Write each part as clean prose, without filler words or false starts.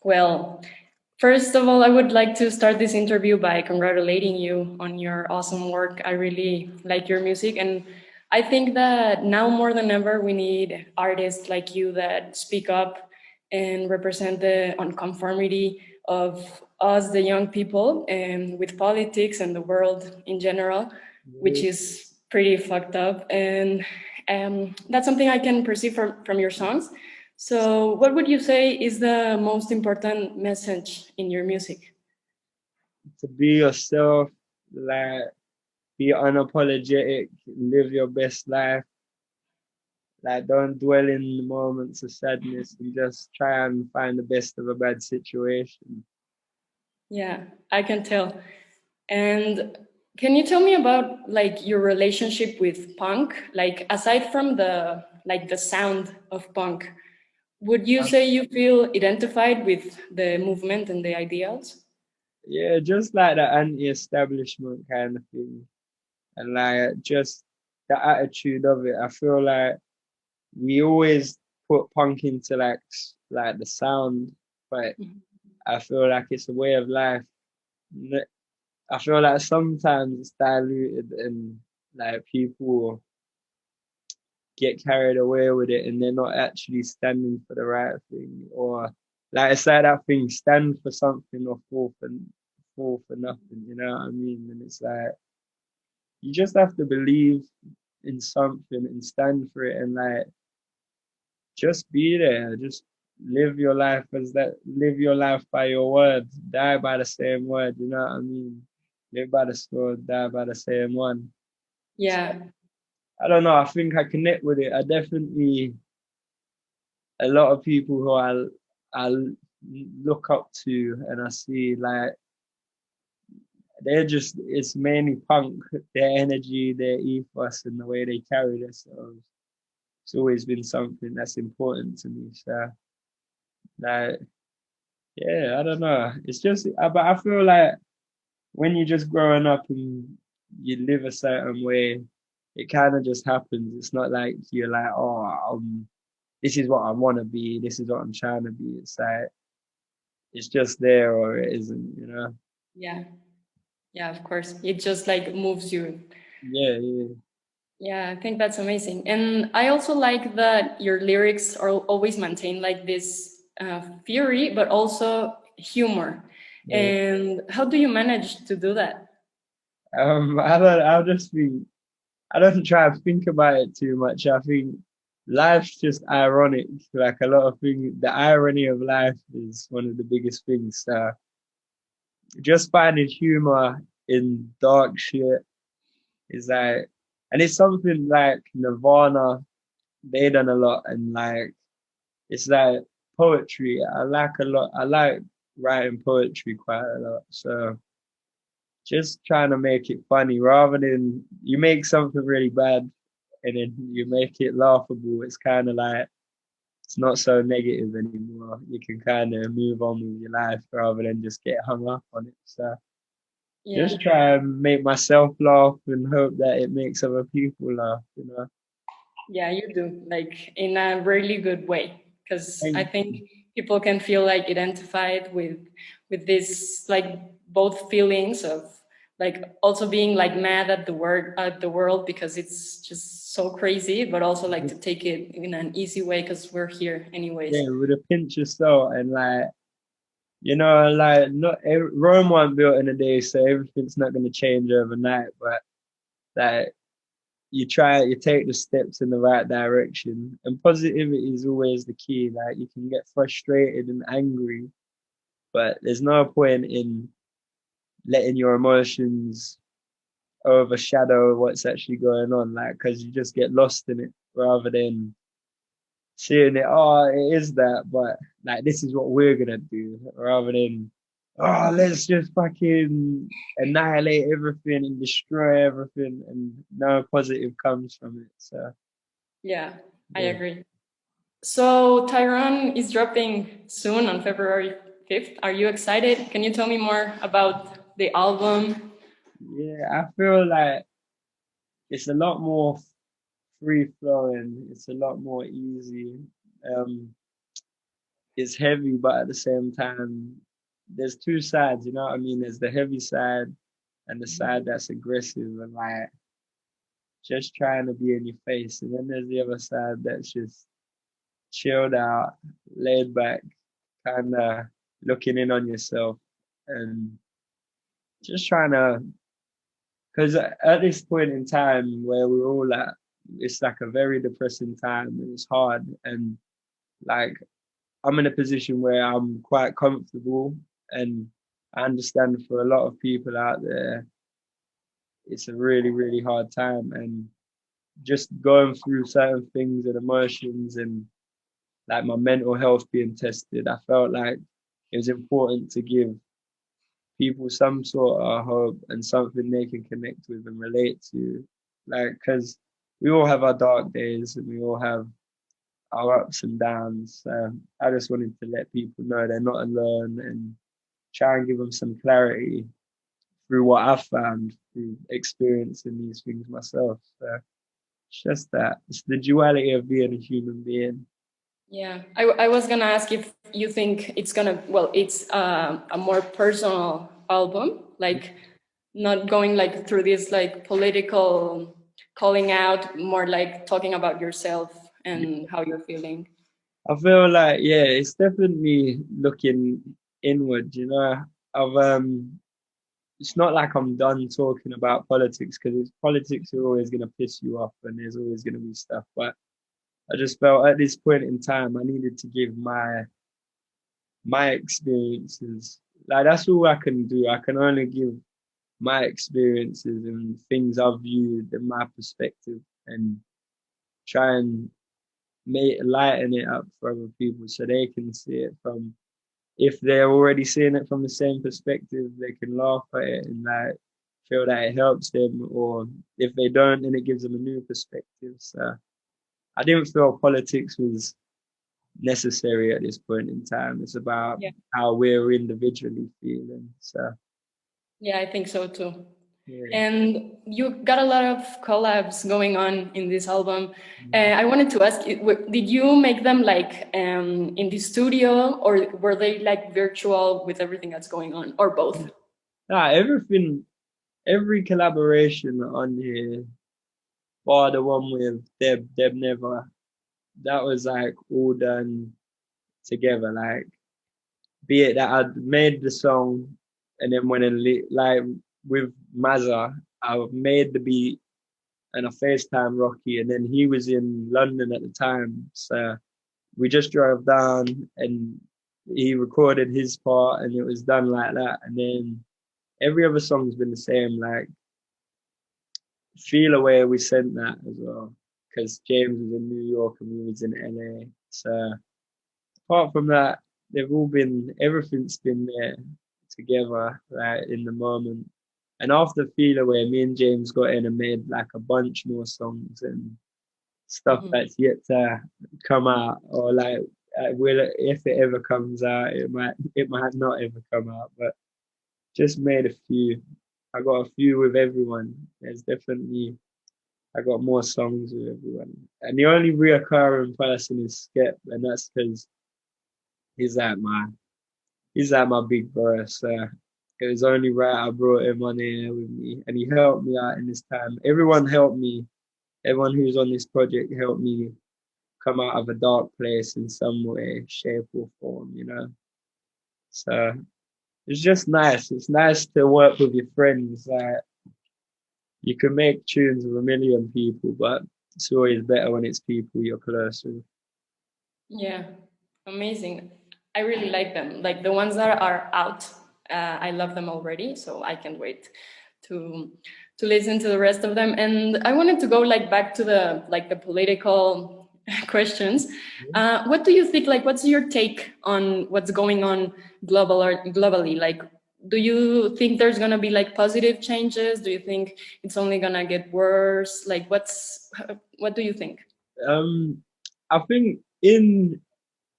Well, first of all, I would like to start this interview by congratulating you on your awesome work. I really like your music, and I think that now more than ever, we need artists like you that speak up and represent the unconformity of us, the young people, and with politics and the world in general, which Yeah, is pretty fucked up. And that's something I can perceive from your songs. So, what would you say is the most important message in your music? to be yourself, like be unapologetic, live your best life. Like don't dwell in the moments of sadness and just try and find the best of a bad situation. Yeah, I can tell. And can you tell me about like your relationship with punk? Like aside from the sound of punk, would you say you feel identified with the movement and the ideals? Yeah, just like the anti-establishment kind of thing, and like just the attitude of it. I feel like we always put punk into like the sound, but I feel like it's a way of life. I feel like sometimes it's diluted and like people get carried away with it and they're not actually standing for the right thing, or like it's like that thing, stand for something or fall for nothing, you know what I mean? And it's like you just have to believe in something and stand for it and like just be there. Just live your life by your words, die by the same word, you know what I mean? Live by the sword, die by the same one. So Yeah, I don't know, I think I connect with it. I definitely a lot of people who I look up to and I see like they're just it's mainly punk, their energy, their ethos and the way they carry themselves. It's always been something that's important to me. So like yeah, I don't know. It's just but I feel like when you're just growing up and you live a certain way, it kind of just happens. It's not like you're like, oh, this is what I want to be. This is what I'm trying to be. It's like it's just there or it isn't, you know? yeah, yeah, of course. It just like moves you. Yeah, yeah, Yeah, I think that's amazing. And I also like that your lyrics are always maintain like this fury, but also humor. yeah. And how do you manage to do that? I'll just be, I don't try to think about it too much. I think life's just ironic. Like a lot of things, the irony of life is one of the biggest things. So just finding humor in dark shit is like, and it's something like Nirvana, they done a lot, and like, it's like poetry. I like a lot, I like writing poetry quite a lot. So just trying to make it funny rather than you make something really bad and then you make it laughable. It's kind of like it's not so negative anymore. You can kind of move on with your life rather than just get hung up on it. So Yeah. just try and make myself laugh and hope that it makes other people laugh, you know. Yeah, you do, like in a really good way. Because I Thank think people can feel like identified with this like both feelings of like also being like mad at the world because it's just so crazy, but also like you. to take it in an easy way because we're here anyways. Yeah, with a pinch of salt and like you know, like not Rome wasn't built in a day, so everything's not going to change overnight. But like you take the steps in the right direction. And positivity is always the key. Like you can get frustrated and angry, but there's no point in letting your emotions overshadow what's actually going on. Like, because you just get lost in it rather than seeing it. Oh, it is that, but like this is what we're gonna do, rather than oh, let's just fucking annihilate everything and destroy everything, and no positive comes from it. So Yeah, I yeah. agree. So Tyrone is dropping soon on February 5th. Are you excited? Can you tell me more about the album? Yeah, I feel like it's a lot more free flowing. It's a lot more easy. Um, it's heavy, but at the same time, there's two sides, you know what I mean? There's the heavy side and the side that's aggressive and like just trying to be in your face. And then there's the other side that's just chilled out, laid back, kind of looking in on yourself and just trying to, because at this point in time where we're all at, it's like a very depressing time and it's hard. And like, I'm in a position where I'm quite comfortable and I understand for a lot of people out there, it's a really, really hard time. And just going through certain things and emotions and like my mental health being tested, I felt like it was important to give people some sort of hope and something they can connect with and relate to. Like, because we all have our dark days and we all have our ups and downs. I just wanted to let people know they're not alone and try and give them some clarity through what I've found through experiencing these things myself. So it's just that. It's the duality of being a human being. Yeah, I was gonna ask if you think it's gonna, well, it's a more personal album, like not going like through this like political calling out, more like talking about yourself and how you're feeling. I feel like, yeah, it's definitely looking inward, you know. I've it's not like I'm done talking about politics because politics are always gonna piss you off and there's always gonna be stuff. But I just felt at this point in time I needed to give my experiences. Like that's all I can do. I can only give my experiences and things I've viewed in my perspective and try and make lighten it up for other people so they can see it from, if they're already seeing it from the same perspective, they can laugh at it and like feel that it helps them, or if they don't, then it gives them a new perspective. So I didn't feel politics was necessary at this point in time. It's about Yeah, how we're individually feeling. So yeah, I think so too. yeah. And you got a lot of collabs going on in this album. I wanted to ask you, did you make them like in the studio, or were they like virtual with everything that's going on, or both? Nah, everything, every collaboration on here, bar the one with Deb Never, that was like all done together. Like, be it that I'd made the song and then when it like with Mazza, I made the beat and I FaceTime Rocky, and then he was in London at the time. So we just drove down and he recorded his part and it was done like that. And then every other song's been the same. Like Feel Away, we sent that as well because James was in New York and we was in LA. So apart from that, they've all been, everything's been there together, like in the moment. And after Feel Away, me and James got in and made like a bunch more songs and stuff Mhm. that's yet to come out, or like will, if it ever comes out, it might not ever come out, but just made a few. I got a few with everyone. There's definitely, I got more songs with everyone, and the only reoccurring person is Skep, and that's because he's at my he's like my big bro. So it was only right I brought him on here with me, and he helped me out in this time. Everyone helped me. Everyone who's on this project helped me come out of a dark place in some way, shape, or form, you know? So it's just nice. It's nice to work with your friends. You can make tunes with a million people, but it's always better when it's people you're close with. Yeah, amazing. I really like them. Like the ones that are out, I love them already. So I can't wait to to listen to the rest of them. And I wanted to go like back to the like the political questions. What do you think? Like, what's your take on what's going on globally? Like, do you think there's gonna be like positive changes? Do you think it's only gonna get worse? Like, what do you think? Um, I think in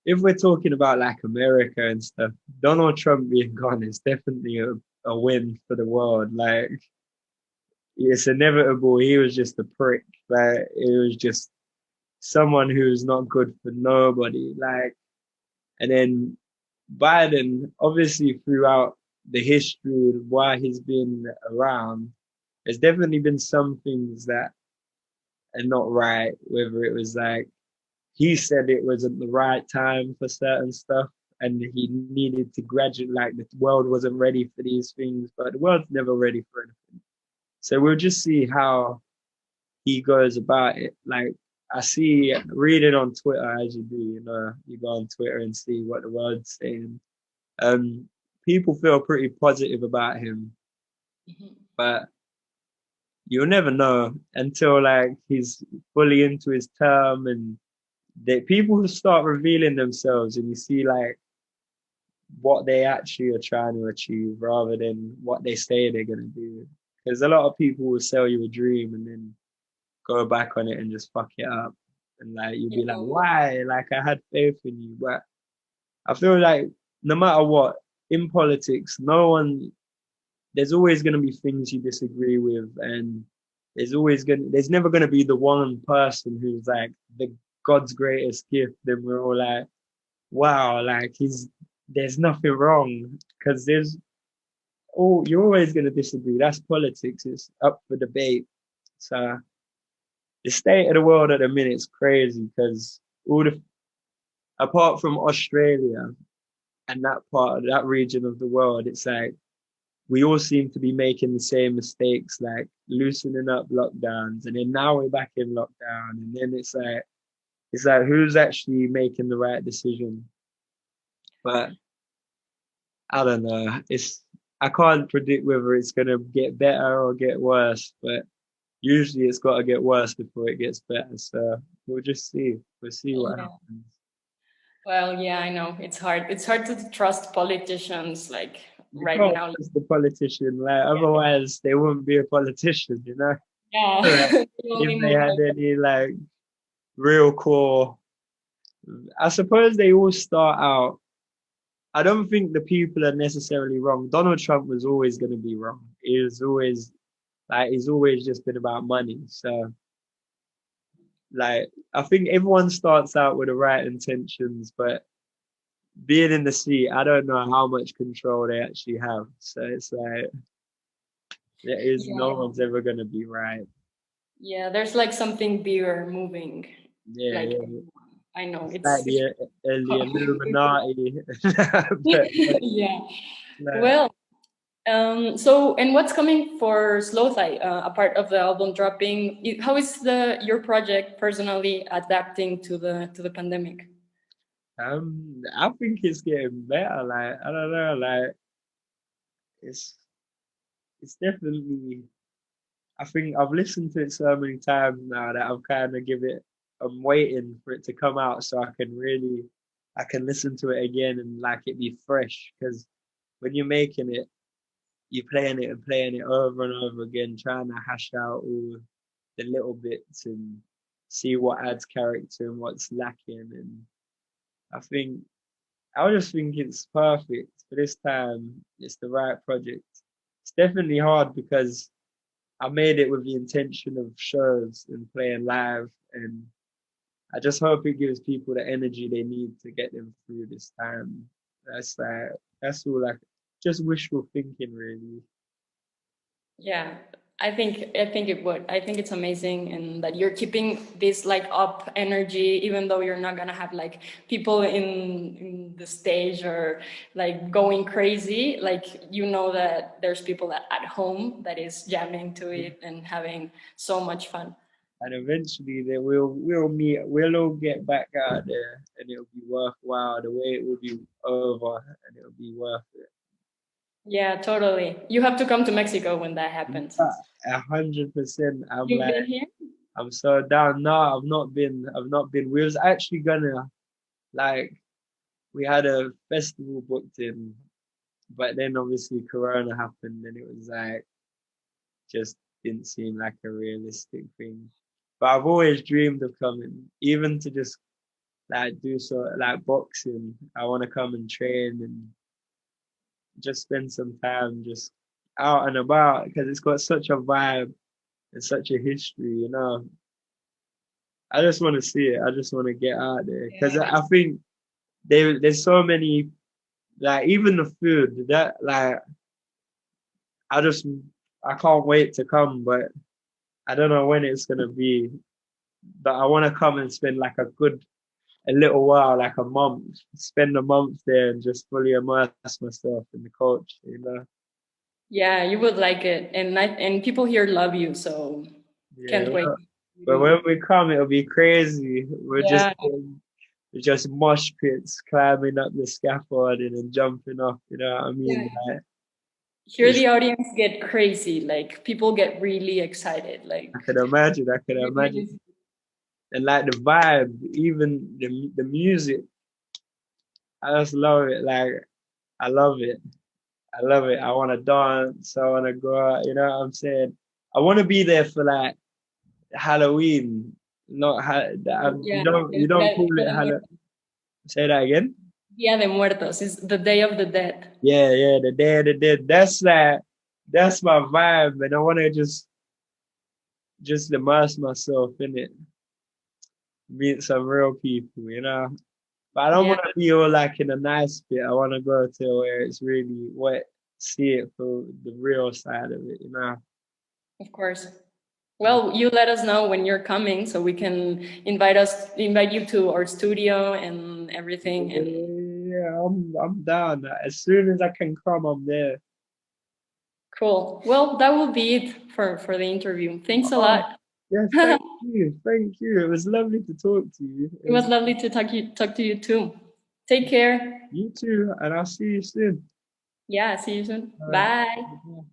if we're talking about like America and stuff, Donald Trump being gone is definitely a win for the world. Like it's inevitable. He was just a prick. Like it was just someone who's not good for nobody. Like And then Biden, obviously throughout the history of why he's been around, there's definitely been some things that are not right, whether it was like he said it wasn't the right time for certain stuff and he needed to graduate, like the world wasn't ready for these things, but the world's never ready for anything. So we'll just see how he goes about it. Like I see reading on Twitter as you do, you know, you go on Twitter and see what the world's saying. People feel pretty positive about him, but you'll never know until like he's fully into his term and that people start revealing themselves and you see like what they actually are trying to achieve rather than what they say they're gonna do. Because a lot of people will sell you a dream and then go back on it and just fuck it up. And like you'll be like, why? Like I had faith in you. But I feel like no matter what, in politics, there's always gonna be things you disagree with and there's never gonna be the one person who's like the God's greatest gift. Then we're all like, wow, like there's nothing wrong. Because you're always gonna disagree. That's politics, it's up for debate. So the state of the world at the minute is crazy because apart from Australia and that part of that region of the world, it's like we all seem to be making the same mistakes, like loosening up lockdowns, and then now we're back in lockdown, and then it's like who's actually making the right decision? But I don't know. I can't predict whether it's gonna get better or get worse, but usually it's got to get worse before it gets better. So we'll just see. We'll see what happens. Well, yeah, I know it's hard. It's hard to trust politicians like You right can't now. trust the politician, like otherwise they wouldn't be a politician, you know. Like, Yeah, they only if they move had like any like real core, I suppose they all start out. I don't think the people are necessarily wrong. Donald Trump was always going to be wrong. He's always just been about money. So like I think everyone starts out with the right intentions, but being in the seat, I don't know how much control they actually have. So it's like no yeah, one's ever gonna be right. yeah. There's like something bigger moving. Yeah, Like yeah. I know It's like the hard. Illuminati. but Yeah. like, Well, so and what's coming for Slowthai, apart of the album dropping? How is your project personally adapting to the pandemic? I think it's getting better. Like I don't know, like it's it's definitely. I think I've listened to it so many times now that I'm kind of I'm waiting for it to come out so I can listen to it again and like it be fresh. Because when you're making it, you're playing it and playing it over and over again, trying to hash out all the little bits and see what adds character and what's lacking. And I think, I just think it's perfect for this time. It's the right project. It's definitely hard because I made it with the intention of shows and playing live, and I just hope it gives people the energy they need to get them through this time. That's all like just wishful thinking, really. Yeah, I think it would. I think it's amazing and that you're keeping this like up energy even though you're not gonna have like people in the stage or like going crazy. Like you know that there's people at home that is jamming to it and having so much fun. And eventually, we'll meet. We'll all get back out there, and it'll be worthwhile. The way it will be over, and it'll be worth it. Yeah, totally. You have to come to Mexico when that happens. 100%. You've been here? I'm so down. No, I've not been. I've not been. We was actually gonna like we had a festival booked in, but then obviously Corona happened, and it was like just didn't seem like a realistic thing. But I've always dreamed of coming, even to just like do sort like boxing. I want to come and train and just spend some time just out and about because it's got such a vibe and such a history, you know. I just want to see it. I just want to get out there because I think there's so many, like even the food that like I just I can't wait to come, but I don't know when it's gonna be. But I want to come and spend like a little while, like a month, spend a month there and just fully immerse myself in the culture, you know. Yeah, you would like it, and people here love you, so Yeah. can't wait. But when we come, it'll be crazy. Yeah, We're just mosh pits, climbing up the scaffolding and jumping off. You know what I yeah. mean? Like, Here the audience get crazy, like people get really excited, I like can imagine. I can really. imagine. And like the vibe, even the music, I just love it. Like I love it. I love it. I want to dance. I want to go out. You know what I'm saying? I want to be there for like Halloween. Not Yeah, you el don't call Día it de Halloween. Muertos. Say that again. Día de Muertos is the Day of the Dead. Yeah, yeah, the day of the dead. That's my vibe, and I want to just immerse myself in it, meet some real people, you know. But I don't Yeah, want to be all like in a nice bit. I want to go to where it's really wet, see it for the real side of it, you know. of course. Well, you let us know when you're coming so we can invite you to our studio and everything. And Yeah, I'm down. As soon as I can come, I'm there. cool. Well, that will be it for the interview. Thanks a Oh, lot. yes, It thank you, thank you. It was lovely to talk to you. It was was lovely to talk to you too. Take care. you too, and I'll see you soon. Yeah, see you soon. All Bye. right.